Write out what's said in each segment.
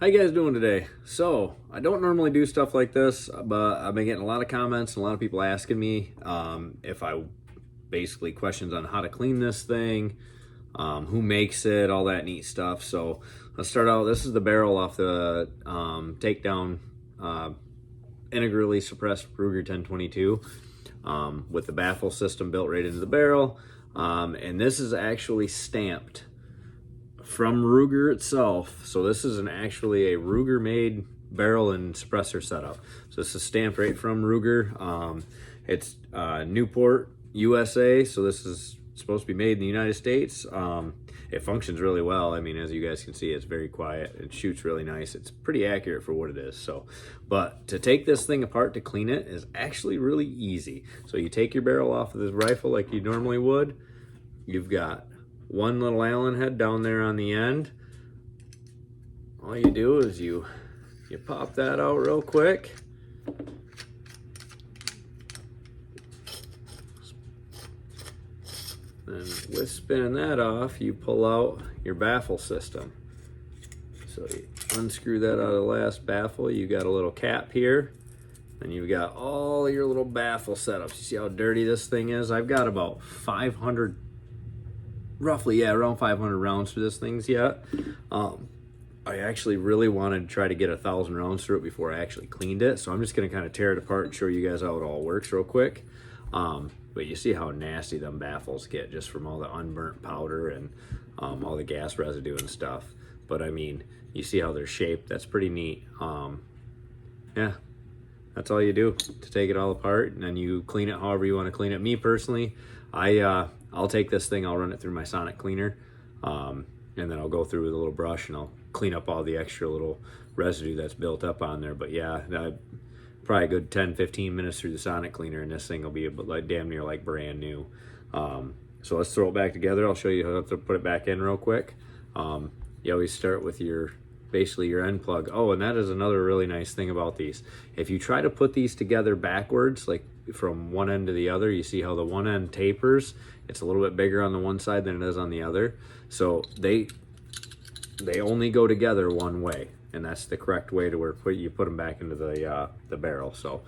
How you guys doing today? So, I don't normally do stuff like this, but I've been getting a lot of comments and a lot of people asking me if I basically questions on how to clean this thing, who makes it, all that neat stuff. So, let's start out. This is the barrel off the takedown integrally suppressed Ruger 1022 with the baffle system built right into the barrel. And this is actually stamped from Ruger itself. So this is actually a Ruger made barrel and suppressor setup. So this is stamped right from Ruger. It's Newport, USA. So this is supposed to be made in the United States. It functions really well. I mean, as you guys can see, it's very quiet. It shoots really nice. It's pretty accurate for what it is. So, but to take this thing apart to clean it is actually really easy. So you take your barrel off of this rifle like you normally would. You've got one little Allen head down there on the end. All you do is you pop that out real quick. And with spinning that off, you pull out your baffle system. So you unscrew that out of the last baffle. You got a little cap here, and you've got all your little baffle setups. You see how dirty this thing is? I've got about 500 roughly, yeah, around 500 rounds for this thing's yet. I actually really wanted to try to get 1,000 rounds through it before I actually cleaned it. So I'm just gonna kind of tear it apart and show you guys how it all works real quick. But you see how nasty them baffles get just from all the unburnt powder and all the gas residue and stuff. But I mean, you see how they're shaped. That's pretty neat. Yeah, that's all you do to take it all apart, and then you clean it however you want to clean it. Me personally, I'll take this thing, I'll run it through my sonic cleaner, and then I'll go through with a little brush and I'll clean up all the extra little residue that's built up on there. But yeah, probably a good 10-15 minutes through the sonic cleaner and this thing will be like damn near like brand new. So let's throw it back together. I'll show you how to put it back in real quick. You always start with basically your end plug. Oh, and that is another really nice thing about these. If you try to put these together backwards, like from one end to the other, you see how the one end tapers. It's a little bit bigger on the one side than it is on the other. So they only go together one way, and that's the correct way to where you put them back into the barrel. So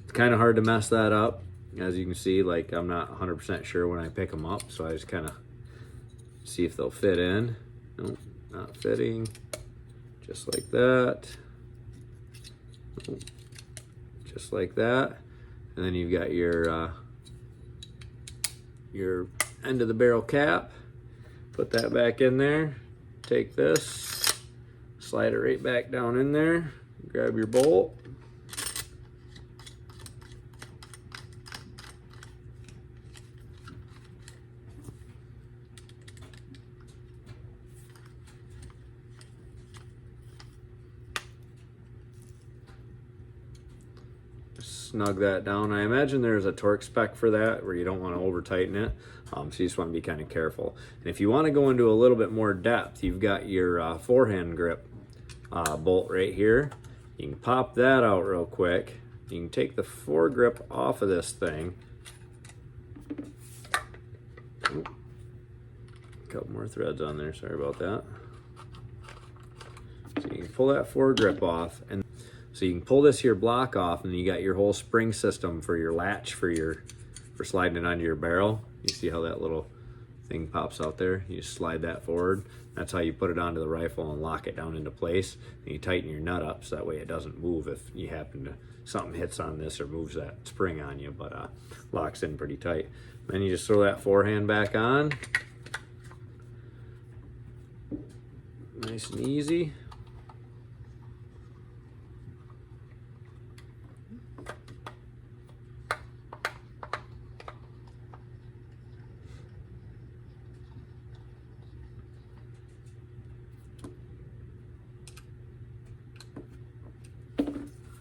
it's kind of hard to mess that up. As you can see, like I'm not 100% sure when I pick them up, so I just kind of see if they'll fit in. Nope, not fitting. Just like that. Nope. Just like that. And then you've got your end of the barrel cap. Put that back in there. Take this, slide it right back down in there. Grab your bolt. Snug that down. I imagine there's a torque spec for that where you don't want to over tighten it, so you just want to be kind of careful. And if you want to go into a little bit more depth, you've got your forehand grip bolt right here. You can pop that out real quick. You can take the foregrip off of this thing. Ooh, a couple more threads on there, sorry about that. So you can pull that foregrip off, and so you can pull this here block off, and you got your whole spring system for your latch for sliding it onto your barrel. You see how that little thing pops out there? You just slide that forward. That's how you put it onto the rifle and lock it down into place. And you tighten your nut up so that way it doesn't move if you happen to, something hits on this or moves that spring on you, but locks in pretty tight. Then you just throw that forehand back on. Nice and easy.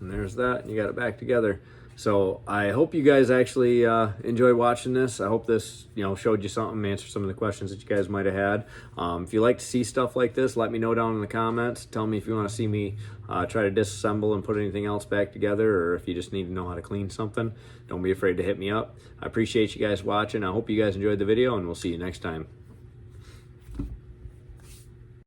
And there's that, and you got it back together. So I hope you guys actually enjoy watching this. I hope this showed you something, answered some of the questions that you guys might have had. If you like to see stuff like this, let me know down in the comments. Tell me if you want to see me try to disassemble and put anything else back together, or if you just need to know how to clean something. Don't be afraid to hit me up. I appreciate you guys watching. I hope you guys enjoyed the video, and we'll see you next time.